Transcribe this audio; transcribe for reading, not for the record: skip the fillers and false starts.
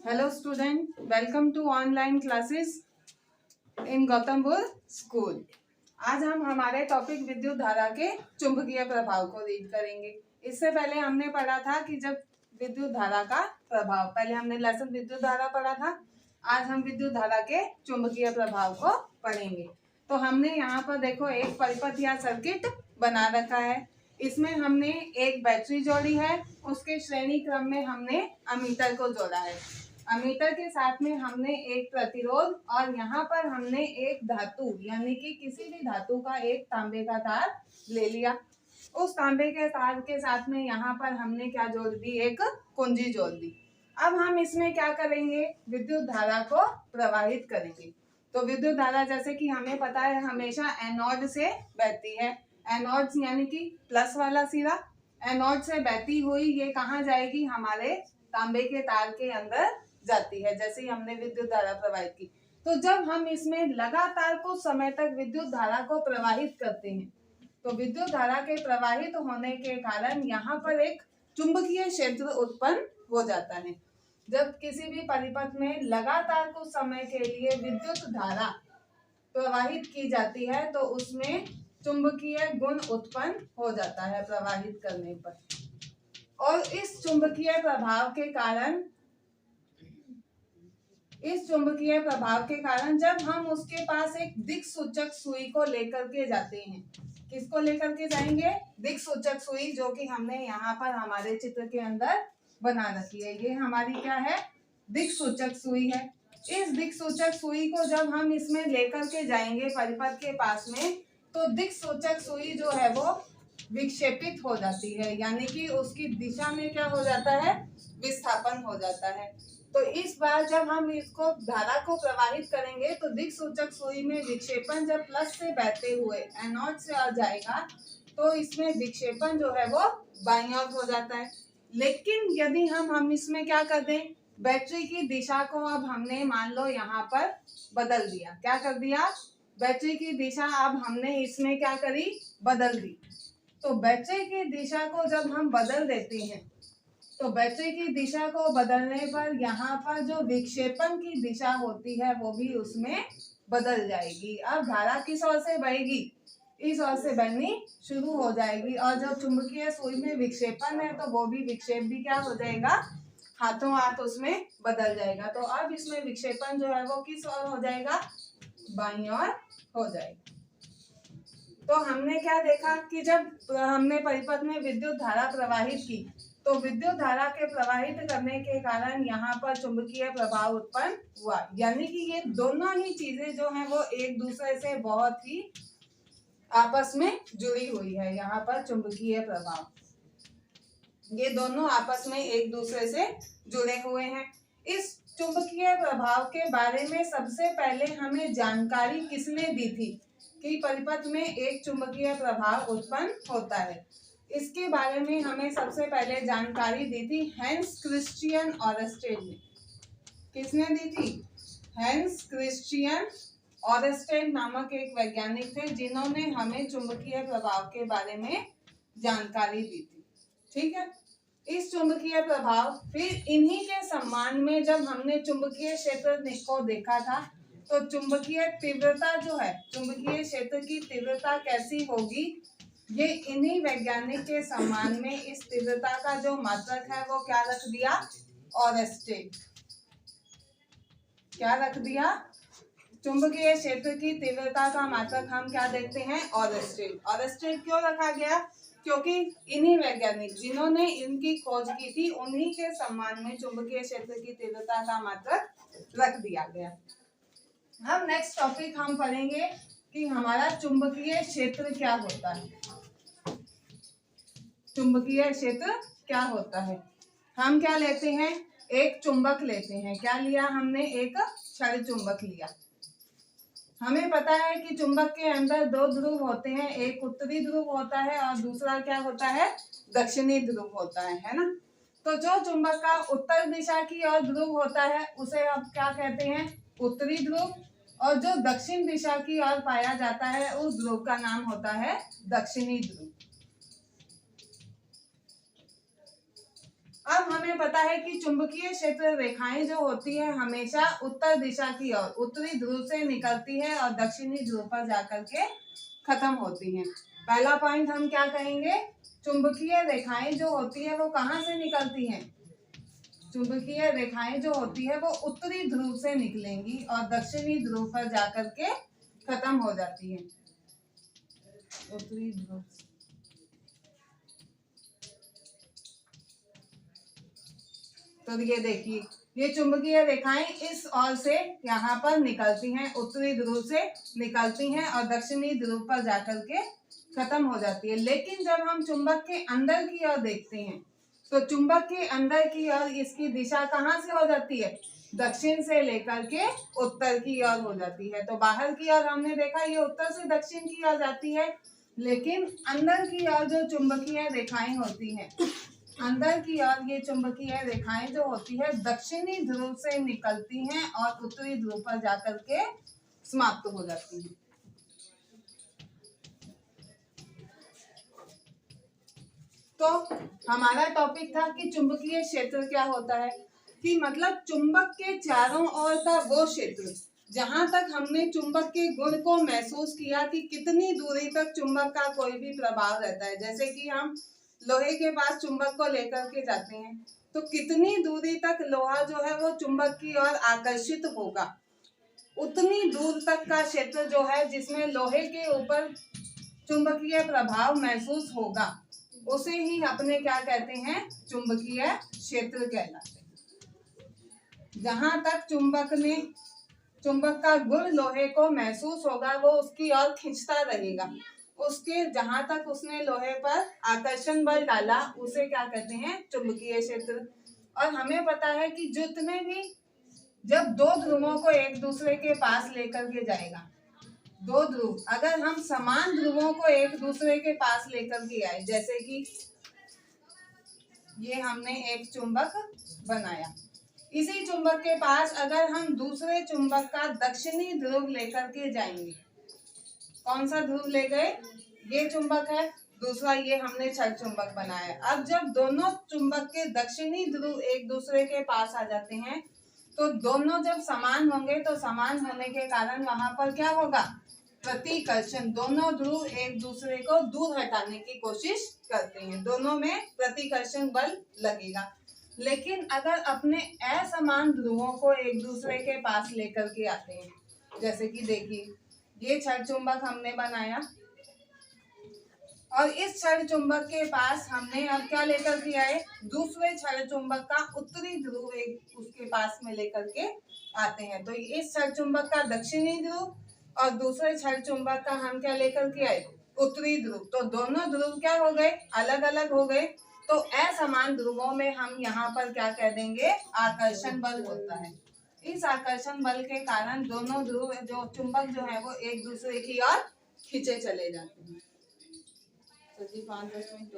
Hello student, welcome to online classes in Gautam Buddha school. आज हम हमारे टॉपिक विद्युत धारा के चुंबकीय प्रभाव को रीड करेंगे। इससे पहले हमने पढ़ा था कि जब विद्युत धारा का प्रभाव, पहले हमने लेसन विद्युत धारा पढ़ा था। आज हम विद्युत धारा के चुंबकीय प्रभाव को पढ़ेंगे। तो हमने यहाँ पर देखो एक परिपथ या सर्किट बना रखा है। इसमें हमने एक बैटरी जोड़ी है, उसके श्रेणी क्रम में हमने अमीटर को जोड़ा है। अमीटर के साथ में हमने एक प्रतिरोध और यहाँ पर हमने एक धातु यानी कि किसी भी धातु का एक तांबे का तार ले लिया। उस तांबे के तार के साथ में यहाँ पर हमने क्या जोड़ दी, एक कुंजी जोड़ दी। अब हम इसमें क्या करेंगे, विद्युत धारा को प्रवाहित करेंगे। तो विद्युत धारा जैसे कि हमें पता है हमेशा एनोड से बहती है। एनोड यानी कि प्लस वाला सिरा एनोड से बहती हुई ये कहाँ जाएगी, हमारे तांबे के तार के अंदर जाती है। जैसे ही हमने विद्युत धारा प्रवाहित की, तो जब हम इसमें लगातार कुछ समय तक विद्युत धारा को प्रवाहित करते हैं तो विद्युत धारा के प्रवाहित होने के कारण यहाँ पर एक चुंबकीय क्षेत्र उत्पन्न हो जाता है। जब किसी भी परिपथ में लगातार कुछ समय के लिए विद्युत धारा प्रवाहित की जाती है तो उसमें चुंबकीय गुण उत्पन्न हो जाता है प्रवाहित करने पर। और इस चुंबकीय प्रभाव के कारण जब हम उसके पास एक दिक्सूचक सुई को लेकर के जाते हैं, किसको लेकर के जाएंगे, दिक्सूचक सुई, जो कि हमने यहाँ पर हमारे चित्र के अंदर बना रखी है। ये हमारी क्या है, दिक्सूचक सुई है। इस दिक्सूचक सुई को जब हम इसमें लेकर के जाएंगे परिपथ के पास में, तो दिक्सूचक सुई जो है वो विक्षेपित हो जाती है, यानी कि उसकी दिशा में क्या हो जाता है, विस्थापन हो जाता है। तो इस बार जब हम इसको धारा को प्रवाहित करेंगे तो दिक्सूचक सुई में विक्षेपन जब प्लस से बहते हुए एनोड से आ जाएगा तो इसमें विक्षेपन जो है वो बाईं ओर हो जाता है। लेकिन यदि हम इसमें क्या कर दें, बैटरी की दिशा को अब हमने मान लो यहाँ पर बदल दिया। क्या कर दिया, बैटरी की दिशा अब हमने इसमें क्या करी, बदल दी। तो बैटरी की दिशा को जब हम बदल देते हैं तो बैटरी की दिशा को बदलने पर यहाँ पर जो विक्षेपण की दिशा होती है वो भी उसमें बदल जाएगी। अब धारा किस ओर से बहेगी, इस ओर से बहनी शुरू हो जाएगी। और जब चुंबकीय सुई में विक्षेपण है तो वो भी विक्षेप भी क्या हो जाएगा, हाथों हाथ उसमें बदल जाएगा। तो अब इसमें विक्षेपण जो है वो किस ओर हो जाएगा, बाईं ओर हो जाएगा। तो हमने क्या देखा कि जब हमने परिपथ में विद्युत धारा प्रवाहित की तो विद्युत धारा के प्रवाहित करने के कारण यहाँ पर चुंबकीय प्रभाव उत्पन्न हुआ। यानी कि ये दोनों ही चीजें जो हैं वो एक दूसरे से बहुत ही आपस में जुड़ी हुई है। यहाँ पर चुंबकीय प्रभाव, ये दोनों आपस में एक दूसरे से जुड़े हुए हैं। इस चुंबकीय प्रभाव के बारे में सबसे पहले हमें जानकारी किसने दी थी कि परिपथ में एक चुंबकीय प्रभाव उत्पन्न होता है। इसके बारे में हमें सबसे पहले जानकारी दी थी हैंस क्रिश्चियन ऑरेस्टेड ने। किसने दी थी, हैंस क्रिश्चियन ऑरेस्टेड नामक एक वैज्ञानिक थे जिन्होंने हमें चुंबकीय प्रभाव के बारे में जानकारी दी थी। ठीक है, इस चुंबकीय प्रभाव, फिर इन्हीं के सम्मान में जब हमने चुंबकीय क्षेत्र को देखा था तो चुंबकीय तीव्रता जो है, चुंबकीय क्षेत्र की तीव्रता कैसी होगी, ये इन्हीं वैज्ञानिक के सम्मान में इस तीव्रता का जो मात्रक है वो क्या रख दिया, ऑरेस्टेड। क्या रख दिया, चुंबकीय क्षेत्र की तीव्रता का मात्रक हम क्या देखते हैं, ऑरेस्टेड। ऑरेस्टेड क्यों रखा गया, क्योंकि इन्हीं वैज्ञानिक जिन्होंने इनकी खोज की थी उन्हीं के सम्मान में चुंबकीय क्षेत्र की तीव्रता का मात्रक रख दिया गया। हम नेक्स्ट टॉपिक हम पढ़ेंगे कि हमारा चुंबकीय क्षेत्र क्या होता है। चुंबकीय क्षेत्र क्या होता है, हम क्या लेते हैं, एक चुंबक लेते हैं। क्या लिया हमने, एक क्षण चुंबक लिया। हमें पता है कि चुंबक के अंदर दो ध्रुव होते हैं, एक उत्तरी ध्रुव होता है और दूसरा क्या होता है, दक्षिणी ध्रुव होता है ना। तो जो चुंबक का उत्तर दिशा की ओर ध्रुव होता है उसे आप क्या कहते हैं, उत्तरी ध्रुव, और जो दक्षिण दिशा की ओर पाया जाता है उस ध्रुव का नाम होता है दक्षिणी ध्रुव। अब हमें पता है कि चुंबकीय क्षेत्र रेखाएं जो होती है हमेशा उत्तर दिशा की ओर उत्तरी ध्रुव से निकलती है और दक्षिणी ध्रुव पर जाकर के खत्म होती हैं। पहला पॉइंट हम क्या कहेंगे, चुंबकीय रेखाएं जो होती है वो कहाँ से निकलती हैं, चुंबकीय रेखाएं जो होती है वो उत्तरी ध्रुव से निकलेंगी और दक्षिणी ध्रुव पर जाकर के खत्म हो जाती है। उत्तरी ध्रुव, तो ये देखिए ये चुंबकीय रेखाएं इस ओर से यहाँ पर निकलती हैं, उत्तरी ध्रुव से निकलती हैं और दक्षिणी ध्रुव पर जाकर के खत्म हो जाती है। लेकिन जब हम चुंबक के अंदर की ओर देखते हैं तो चुंबक के अंदर की ओर इसकी दिशा कहाँ से हो जाती है, दक्षिण से लेकर के उत्तर की ओर हो जाती है। तो बाहर की ओर हमने देखा ये उत्तर से दक्षिण की ओर जाती है, लेकिन अंदर की ओर जो चुंबकीय रेखाएं होती हैं, अंदर की ओर ये चुंबकीय रेखाएं जो होती है दक्षिणी ध्रुव से निकलती हैं और उत्तरी ध्रुव पर जाकर के समाप्त हो जाती हैं। तो हमारा टॉपिक था कि चुंबकीय क्षेत्र क्या होता है, कि मतलब चुंबक के चारों ओर का वो क्षेत्र जहां तक हमने चुंबक के गुण को महसूस किया कि कितनी दूरी तक चुंबक का कोई भी प्रभाव रहता है। जैसे कि हम लोहे के पास चुंबक को लेकर के जाते हैं तो कितनी दूरी तक लोहा जो है वो चुंबक की ओर आकर्षित होगा, उतनी दूर तक का क्षेत्र जो है जिसमें लोहे के ऊपर चुंबकीय प्रभाव महसूस होगा उसे ही अपने क्या कहते हैं, चुंबकीय क्षेत्र कहलाते हैं। जहां तक चुंबक का गुण लोहे को महसूस होगा वो उसकी ओर खींचता रहेगा, उसके जहां तक उसने लोहे पर आकर्षण बल डाला उसे क्या कहते हैं, चुंबकीय क्षेत्र। और हमें पता है कि जितने भी जब दो ध्रुवों को एक दूसरे के पास लेकर के जाएगा, दो ध्रुव अगर हम समान ध्रुवों को एक दूसरे के पास लेकर के आए, जैसे कि ये हमने एक चुंबक बनाया, इसी चुंबक के पास अगर हम दूसरे चुंबक का दक्षिणी ध्रुव लेकर के जाएंगे, कौन सा ध्रुव ले गए, ये चुंबक है, दूसरा ये हमने छड़ चुंबक बनाया। अब जब दोनों चुंबक के दक्षिणी ध्रुव एक दूसरे के पास आ जाते हैं तो दोनों जब समान होंगे तो समान होने के कारण वहां पर क्या होगा, प्रतिकर्षण, दोनों ध्रुव एक दूसरे को दूर हटाने की कोशिश करते हैं, दोनों में प्रतिकर्षण बल लगेगा। लेकिन अगर अपने असमान ध्रुवों को एक दूसरे के पास लेकर के आते हैं, जैसे कि देखिए ये छड़ चुंबक हमने बनाया और इस छड़ चुंबक के पास हमने अब क्या लेकर के आए, दूसरे छड़ चुंबक का उत्तरी ध्रुव एक उसके पास में लेकर के आते हैं। तो इस छड़ चुंबक का दक्षिणी ध्रुव और दूसरे छड़ चुंबक का हम क्या लेकर के आए, उत्तरी ध्रुव। तो दोनों ध्रुव क्या हो गए, अलग अलग हो गए। तो असमान ध्रुवों में हम यहाँ पर क्या कह देंगे, आकर्षण बल होता है। इस आकर्षण बल के कारण दोनों ध्रुव जो चुंबक जो है वो एक दूसरे की ओर खींचे चले जाते हैं। तो जी 5-10 मिनट